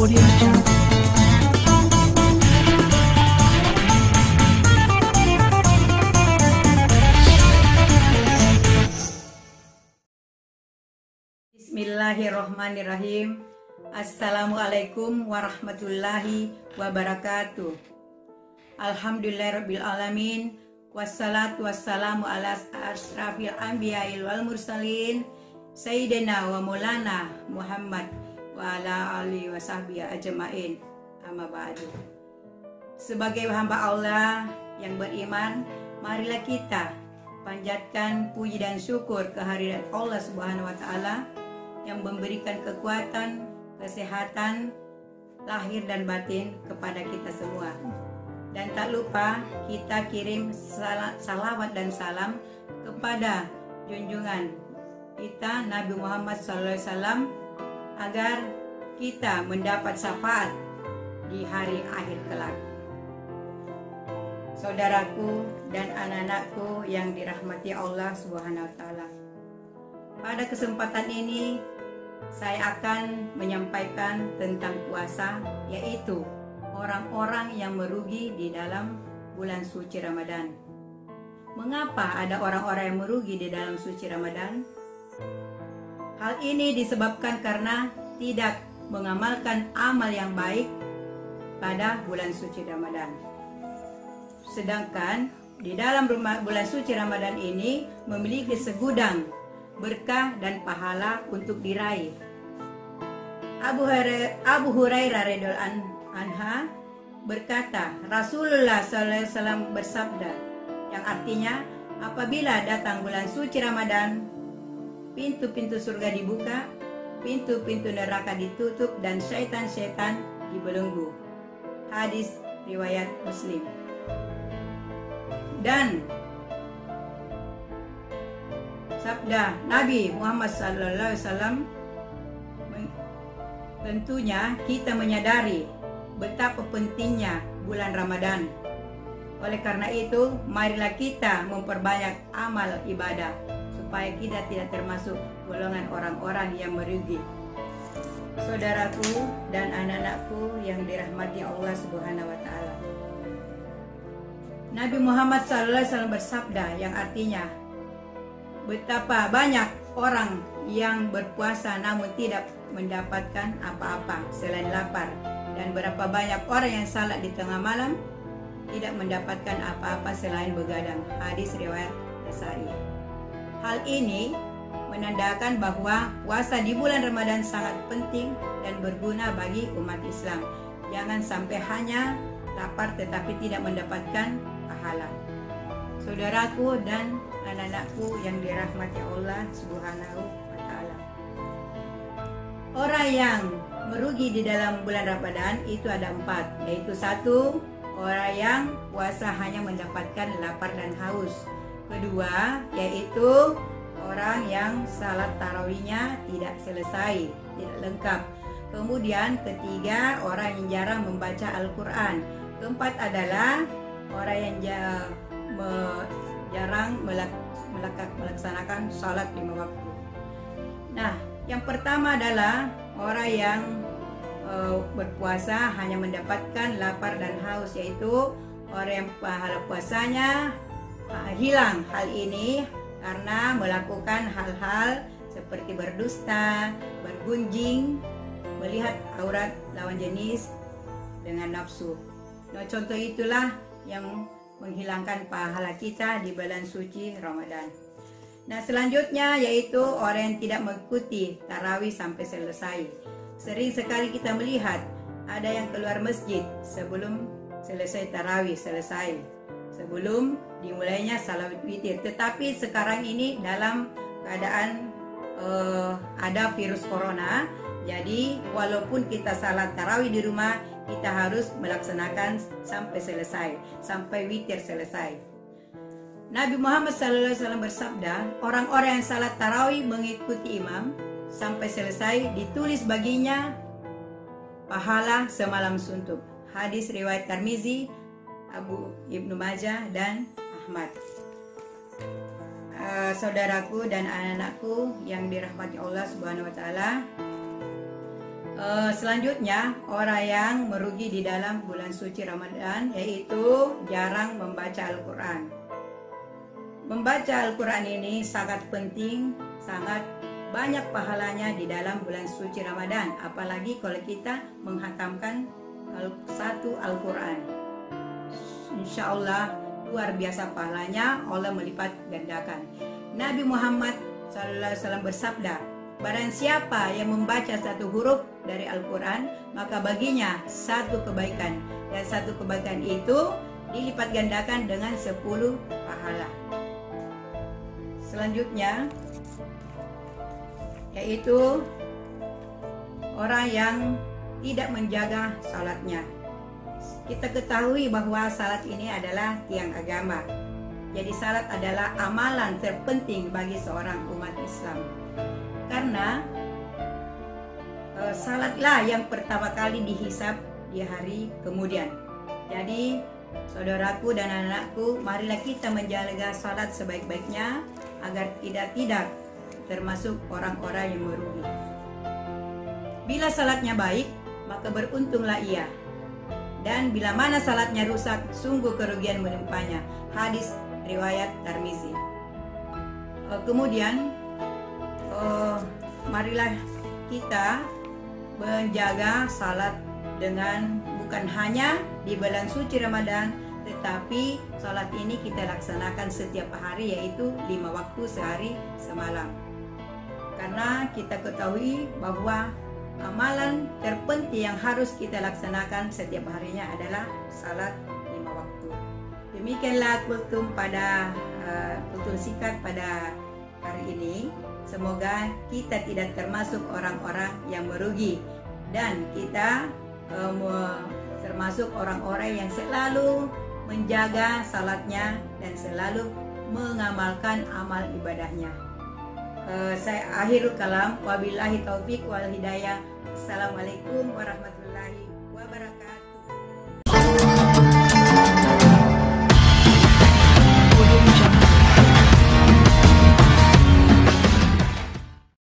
Audio Jungle. Bismillahirrahmanirrahim. Assalamualaikum warahmatullahi wabarakatuh. Alhamdulillahirrabbilalamin. Wassalatu wassalamu ala asrafil anbiya'il wal mursalin Sayyidina wa maulana Muhammad wa ala alihi wa sahbihi ajma'in. Amma ba'du. Sebagai hamba Allah yang beriman, marilah kita panjatkan puji dan syukur kehadirat Allah Subhanahu wa taala yang memberikan kekuatan, kesehatan lahir dan batin kepada kita semua. Dan tak lupa kita kirim salawat dan salam kepada junjungan kita Nabi Muhammad SAW agar kita mendapat syafaat di hari akhir kelak. Saudaraku dan anak-anakku yang dirahmati Allah Subhanahu wa taala. Pada kesempatan ini saya akan menyampaikan tentang puasa, yaitu orang-orang yang merugi di dalam bulan suci Ramadan. Mengapa ada orang-orang yang merugi di dalam suci Ramadan? Hal ini disebabkan karena tidak mengamalkan amal yang baik pada bulan suci Ramadan. Sedangkan di dalam bulan suci Ramadan ini memiliki segudang berkah dan pahala untuk diraih. Abu Hurairah radhiyallahu anha berkata, Rasulullah SAW bersabda, yang artinya apabila datang bulan suci Ramadan, pintu-pintu surga dibuka, pintu-pintu neraka ditutup, dan syaitan-syaitan dibelenggu. Hadis riwayat Muslim. Dan sabda Nabi Muhammad SAW, tentunya kita menyadari betapa pentingnya bulan Ramadan. Oleh karena itu, marilah kita memperbanyak amal ibadah supaya kita tidak termasuk golongan orang-orang yang merugi. Saudaraku dan anak-anakku yang dirahmati Allah Subhanahu wa taala. Nabi Muhammad SAW bersabda yang artinya, betapa banyak orang yang berpuasa namun tidak mendapatkan apa-apa selain lapar, dan berapa banyak orang yang salat di tengah malam tidak mendapatkan apa-apa selain begadang. Hadis riwayat Nasai. Hal ini menandakan bahwa puasa di bulan Ramadan sangat penting dan berguna bagi umat Islam. Jangan sampai hanya lapar tetapi tidak mendapatkan pahala. Saudaraku dan anak-anakku yang dirahmati Allah Subhanahu wa taala. Orang yang merugi di dalam bulan Ramadan itu ada 4, yaitu 1, orang yang puasa hanya mendapatkan lapar dan haus. Kedua, yaitu orang yang salat tarawihnya tidak selesai, tidak lengkap. Kemudian ketiga, orang yang jarang membaca Al-Quran. Keempat adalah orang yang jarang melaksanakan salat 5 waktu. Nah, yang pertama adalah orang yang berpuasa hanya mendapatkan lapar dan haus, yaitu orang yang pahala puasanya hilang. Hal ini karena melakukan hal-hal seperti berdusta, bergunjing, melihat aurat lawan jenis dengan nafsu. Nah, contoh itulah yang menghilangkan pahala kita di bulan suci Ramadan. Nah, selanjutnya yaitu orang yang tidak mengikuti tarawih sampai selesai. Sering sekali kita melihat ada yang keluar masjid sebelum selesai tarawih sebelum dimulainya salat witir. Tetapi sekarang ini dalam keadaan ada virus corona, jadi walaupun kita salat tarawih di rumah, kita harus melaksanakan sampai selesai, sampai witir selesai. Nabi Muhammad SAW bersabda, orang-orang yang salat tarawih mengikuti imam sampai selesai ditulis baginya pahala semalam suntuk. Hadis riwayat Tirmizi, Abu Ibnu Majah, dan Ahmad. Saudaraku dan anak-anakku yang dirahmati Allah Subhanahu wa taala, Selanjutnya, orang yang merugi di dalam bulan suci Ramadan yaitu jarang membaca Al-Quran. Membaca Al-Quran ini sangat penting, sangat banyak pahalanya di dalam bulan suci Ramadan. Apalagi kalau kita menghatamkan satu Al-Quran. Insya Allah luar biasa pahalanya, Allah melipat gandakan. Nabi Muhammad SAW bersabda, barang siapa yang membaca satu huruf dari Al-Quran, maka baginya satu kebaikan. Dan satu kebaikan itu dilipat gandakan dengan 10 pahala. Selanjutnya, yaitu orang yang tidak menjaga salatnya. Kita ketahui bahwa salat ini adalah tiang agama. Jadi salat adalah amalan terpenting bagi seorang umat Islam. Karena salatlah yang pertama kali dihisab di hari kemudian. Jadi saudaraku dan anakku, marilah kita menjaga salat sebaik-baiknya agar tidak termasuk orang-orang yang merugi. Bila salatnya baik, maka beruntunglah ia. Dan bila mana salatnya rusak, sungguh kerugian menimpanya. Hadis riwayat Tirmizi. Kemudian marilah kita menjaga salat dengan bukan hanya di bulan suci Ramadan, tetapi salat ini kita laksanakan setiap hari, yaitu 5 waktu sehari semalam. Karena kita ketahui bahwa amalan terpenting yang harus kita laksanakan setiap harinya adalah salat 5 waktu. Demikianlah kultum sikat pada hari ini. Semoga kita tidak termasuk orang-orang yang merugi dan kita termasuk orang-orang yang selalu menjaga salatnya dan selalu mengamalkan amal ibadahnya. Saya akhirul kalam, wabillahi taufik wal hidayah. Assalamualaikum warahmatullahi wabarakatuh.